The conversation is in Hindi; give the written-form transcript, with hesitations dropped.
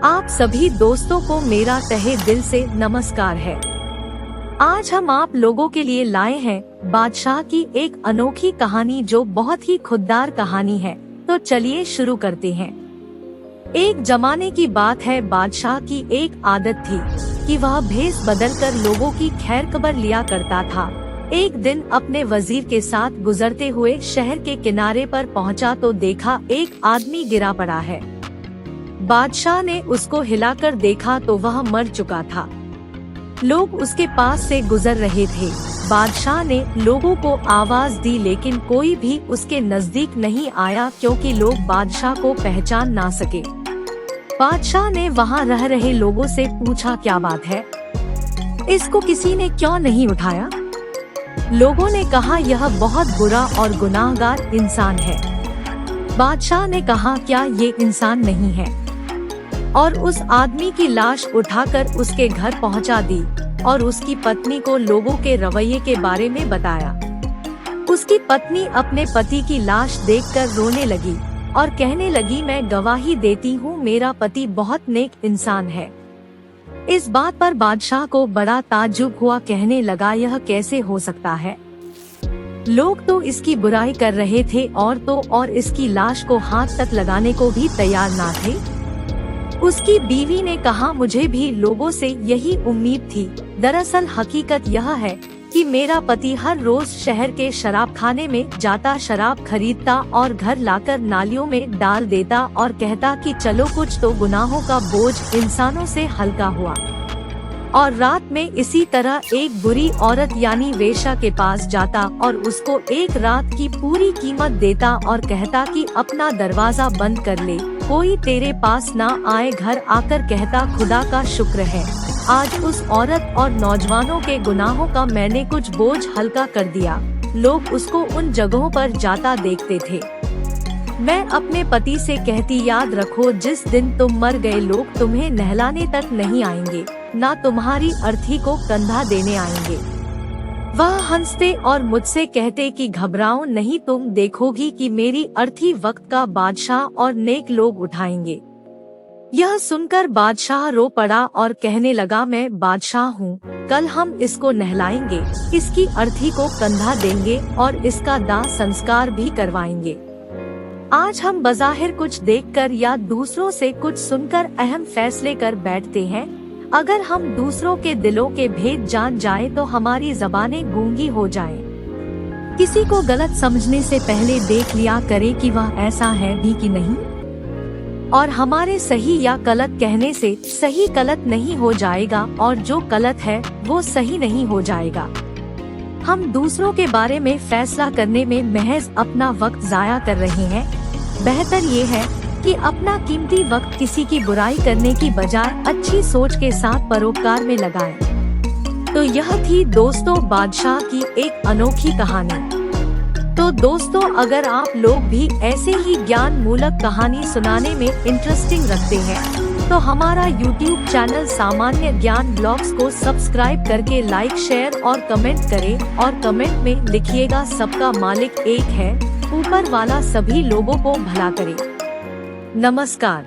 आप सभी दोस्तों को मेरा तहे दिल से नमस्कार है। आज हम आप लोगों के लिए लाए हैं बादशाह की एक अनोखी कहानी जो बहुत ही खुददार कहानी है। तो चलिए शुरू करते हैं। एक जमाने की बात है, बादशाह की एक आदत थी कि वह भेष बदलकर लोगों की खैर खबर लिया करता था। एक दिन अपने वजीर के साथ गुजरते हुए शहर के किनारे पर पहुंचा तो देखा एक आदमी गिरा पड़ा है। बादशाह ने उसको हिलाकर देखा तो वह मर चुका था। लोग उसके पास से गुजर रहे थे। बादशाह ने लोगों को आवाज दी लेकिन कोई भी उसके नजदीक नहीं आया क्योंकि लोग बादशाह को पहचान ना सके। बादशाह ने वहां रह रहे लोगों से पूछा, क्या बात है, इसको किसी ने क्यों नहीं उठाया? लोगों ने कहा, यह बहुत बुरा और गुनाहगार इंसान है। बादशाह ने कहा, क्या ये इंसान नहीं है? और उस आदमी की लाश उठाकर उसके घर पहुंचा दी और उसकी पत्नी को लोगों के रवैये के बारे में बताया। उसकी पत्नी अपने पति की लाश देखकर रोने लगी और कहने लगी, मैं गवाही देती हूँ, मेरा पति बहुत नेक इंसान है। इस बात पर बादशाह को बड़ा ताज्जुब हुआ, कहने लगा, यह कैसे हो सकता है? लोग तो इसकी बुराई कर रहे थे और इसकी लाश को हाथ तक लगाने को भी तैयार ना थे। उसकी बीवी ने कहा, मुझे भी लोगों से यही उम्मीद थी। दरअसल हकीकत यह है कि मेरा पति हर रोज शहर के शराब खाने में जाता, शराब खरीदता और घर लाकर नालियों में डाल देता और कहता कि चलो कुछ तो गुनाहों का बोझ इंसानों से हल्का हुआ। और रात में इसी तरह एक बुरी औरत यानी वेश्या के पास जाता और उसको एक रात की पूरी कीमत देता और कहता कि अपना दरवाजा बंद कर ले, कोई तेरे पास ना आए। घर आकर कहता, खुदा का शुक्र है, आज उस औरत और नौजवानों के गुनाहों का मैंने कुछ बोझ हल्का कर दिया। लोग उसको उन जगहों पर जाता देखते थे। मैं अपने पति से कहती, याद रखो, जिस दिन तुम मर गए लोग तुम्हें नहलाने तक नहीं आएंगे, ना तुम्हारी अर्थी को कंधा देने आएंगे। वह हंसते और मुझसे कहते कि घबराओ नहीं, तुम देखोगी कि मेरी अर्थी वक्त का बादशाह और नेक लोग उठाएंगे। यह सुनकर बादशाह रो पड़ा और कहने लगा, मैं बादशाह हूँ, कल हम इसको नहलाएंगे, इसकी अर्थी को कंधा देंगे और इसका दाह संस्कार भी करवाएंगे। आज हम बज़ाहिर कुछ देखकर या दूसरों से कुछ सुनकर अहम फैसले कर बैठते हैं। अगर हम दूसरों के दिलों के भेद जान जाए तो हमारी ज़बानें गूंगी हो जाएं। किसी को गलत समझने से पहले देख लिया करें कि वह ऐसा है भी कि नहीं, और हमारे सही या गलत कहने से सही गलत नहीं हो जाएगा और जो गलत है वो सही नहीं हो जाएगा। हम दूसरों के बारे में फैसला करने में महज अपना वक्त जाया कर रहे हैं। बेहतर ये है कि अपना कीमती वक्त किसी की बुराई करने की बजाय अच्छी सोच के साथ परोपकार में लगाएं। तो यह थी दोस्तों बादशाह की एक अनोखी कहानी। तो दोस्तों, अगर आप लोग भी ऐसे ही ज्ञान मूलक कहानी सुनाने में इंटरेस्टिंग रखते हैं तो हमारा YouTube चैनल सामान्य ज्ञान ब्लॉग्स को सब्सक्राइब करके लाइक, शेयर और कमेंट करें और कमेंट में लिखिएगा, सबका मालिक एक है, ऊपर वाला सभी लोगों को भला करे। नमस्कार।